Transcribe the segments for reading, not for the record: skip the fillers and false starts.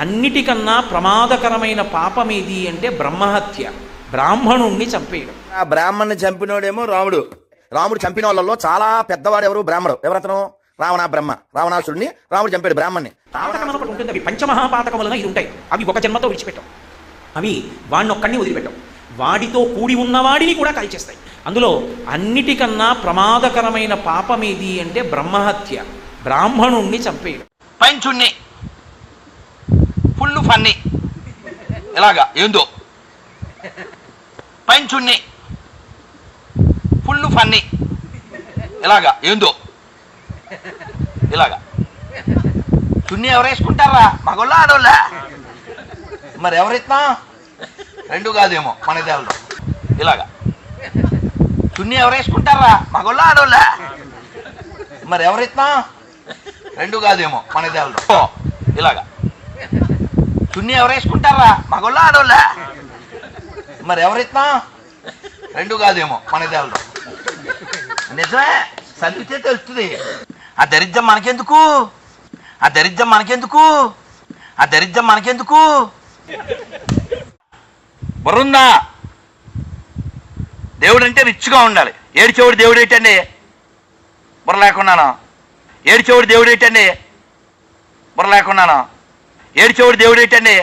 అన్నిటికన్నా ప్రమాదకరమైన పాపం ఏది అంటే బ్రహ్మహత్య, బ్రాహ్మణుణ్ణి చంపేయడం. ఆ బ్రాహ్మణ్ణి చంపినోడేమో రాముడు. రాముడు చంపిన వాళ్ళలో చాలా పెద్దవాడు ఎవరు? బ్రాహ్మడు. ఎవరతను? బ్రహ్మ. రావణాసురుడిని రాముడు చంపాడు, బ్రాహ్మణ్ణి. పాతకం ఒకటి ఉంటుంది, అవి పంచమహాపాతకములుగా ఇది ఉంటాయి. అవి ఒక జన్మతో విడిచిపెట్టాం, అవి వాడినొక్కడిని వదిలిపెట్టాం, వాడితో కూడి ఉన్నవాడిని కూడా కాల్చేస్తాయి. అందులో అన్నిటికన్నా ప్రమాదకరమైన పాపం ఏది అంటే బ్రహ్మహత్య, బ్రాహ్మణుణ్ణి చంపేయడం. పంచుణ్ణి ఫుల్ ఫన్ని ఇలాగా ఏందో పంచుణ్ణి ఫుల్ ఫన్ని ఇలాగా ఏందో ఇలాగా చున్నీ ఎవరు వేసుకుంటారా? మగోళ్ళ ఆడోళ్ళ? మరి ఎవరెత్తా? రెండు కాదేమో మన దేవలో. ఇలాగా చున్నీ ఎవరు వేసుకుంటారా? మగోళ్ళ ఆడోళ్ళ? మరి ఎవరెత్తా? రెండు కాదేమో మన దేవలో. ఇలాగా చున్నీ ఎవరు వేసుకుంటారా? మగోళ్ళ ఆడోళ్ళ? మరి ఎవరెత్తా? రెండు కాదేమో మన దేవలో. నిజమే, చదివితే తెలుస్తుంది. ఆ దరిద్రం మనకెందుకు? ఆ దరిద్రం మనకెందుకు? ఆ దరిద్రం మనకెందుకు? బుర్రుందా? దేవుడు అంటే రిచ్గా ఉండాలి. ఏడ్చేవాడు దేవుడు ఏంటండి? బుర్ర లేకున్నాను. ఏడ్చేవాడు దేవుడు ఏంటండి? బుర్ర లేకున్నాను. ఏడ్చేవాడు దేవుడు ఏంటండి?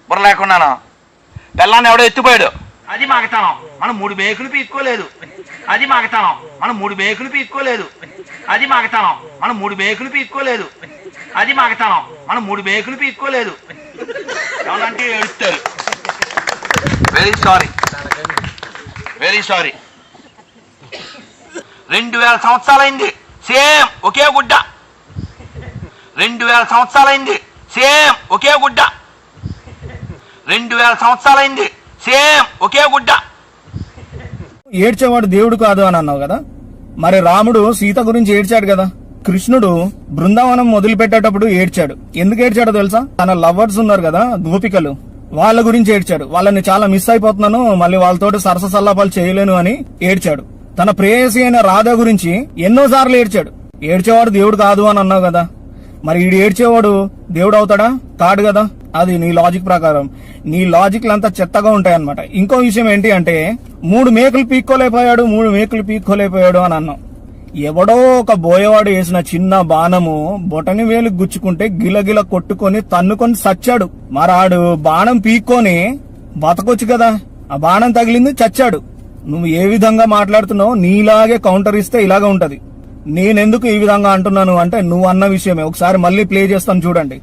బుర్ర లేకున్నాను. పిల్లాన్ని ఎవడో ఎత్తుపోయాడు, అది మాగతానం. మనం 3 బేకులు పీక్కోలేదు. అది మాగతానం. మనం 3 బేకులు పీక్కోలేదు. అది మాగతానం. మనం 3 బేకులు పీక్కోలేదు. అది మాగతానం. మనం 3 బేకులు పీక్కోలేదు. ఎవరంటే ఏడుస్తారు. Very sorry, very sorry. 2000 సంవత్సరాలైంది సేమ్ ఒకే గుడ్డ. 2000 సంవత్సరాలైంది సేమ్ ఒకే గుడ్డ. 2000 సంవత్సరాలైంది సేమ్ ఒకే గుడ్డ. ఏడ్చేవాడు దేవుడు కాదు అని అన్నావు కదా, మరి రాముడు సీత గురించి ఏడ్చాడు కదా. కృష్ణుడు బృందావనం మొదలుపెట్టేటప్పుడు ఏడ్చాడు. ఎందుకు ఏడ్చాడో తెలుసా? తన లవర్స్ ఉన్నారు కదా, గోపికలు, వాళ్ళ గురించి ఏడ్చాడు. వాళ్ళని చాలా మిస్ అయిపోతున్నాను, మళ్ళీ వాళ్ళతోటి సరస సల్లాపాలు చేయలేను అని ఏడ్చాడు. తన ప్రేయసి అయిన రాధ గురించి ఎన్నోసార్లు ఏడ్చాడు. ఏడ్చేవాడు దేవుడు కాదు అని అన్నావు కదా, మరి ఈడు ఏడ్చేవాడు దేవుడు అవుతాడా? కాడు కదా. అది నీ లాజిక్ ప్రకారం. నీ లాజిక్లు అంతా చెత్తగా ఉంటాయన్నమాట. ఇంకో విషయం ఏంటి అంటే 3 మేకులు పీక్కోలేకపోయాడు అని అన్నాం. ఎవడో ఒక బోయవాడు వేసిన చిన్న బాణము బొటని వేలు గుచ్చుకుంటే గిలగిల కొట్టుకొని తన్నుకొని చచ్చాడు. మరాడు బాణం పీక్కొని బతకొచ్చు కదా, ఆ బాణం తగిలింది చచ్చాడు. నువ్వు ఏ విధంగా మాట్లాడుతున్నావు? నీలాగే కౌంటర్ ఇస్తే ఇలాగే ఉంటది. నేనెందుకు ఈ విధంగా అంటున్నాను అంటే నువ్వు అన్న విషయమే. ఒకసారి మళ్ళీ ప్లే చేస్తాను చూడండి.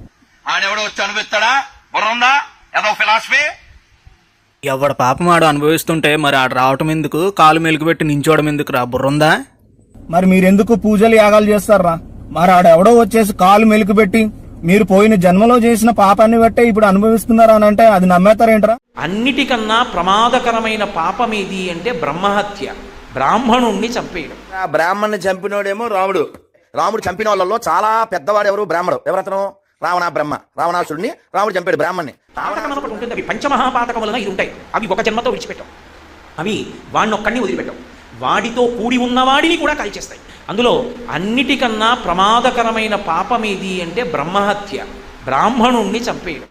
ఆడెవడో వచ్చి అనిపిస్తాడా? బుర్రందా? ఏదో ఫిలాసఫీ. ఎవడు పాపం ఆడు అనుభవిస్తుంటే మరి ఆడు రావటం ఎందుకు? కాలు మెలుగుపెట్టి నించోవడం ఎందుకు రా? బుర్రుందా? మరి మీరెందుకు పూజలు యాగాలు చేస్తారా? మరి ఆడెవడో వచ్చేసి కాలు మెలుగుపెట్టి మీరు పోయిన జన్మలో చేసిన పాపాన్ని బట్టే ఇప్పుడు అనుభవిస్తున్నారా అని అంటే అది నమ్మేస్తారేంట్రా? అన్నిటికన్నా ప్రమాదకరమైన పాపం ఏది అంటే బ్రహ్మహత్య, బ్రాహ్మణుణ్ణి చంపేయడం. ఆ బ్రాహ్మణ్ణి చంపినోడేమో రాముడు. రాముడు చంపిన వాళ్ళలో చాలా పెద్దవాడు ఎవరు? బ్రాహ్మడు. ఎవరతను? బ్రహ్మ. రావణాసురుడిని రాముడు చంపాడు, బ్రాహ్మణ్ణి. పాతకం ఒకటి ఉంటుంది, అవి పంచమహాపాతకములుగా ఇది ఉంటాయి. అవి ఒక జన్మతో విడిచిపెట్టాం, అవి వాడినొక్కడిని వదిలిపెట్టాం, వాడితో కూడి ఉన్నవాడిని కూడా కాల్చేస్తాయి. అందులో అన్నిటికన్నా ప్రమాదకరమైన పాపం ఏది అంటే బ్రహ్మహత్య, బ్రాహ్మణుణ్ణి చంపేయడం.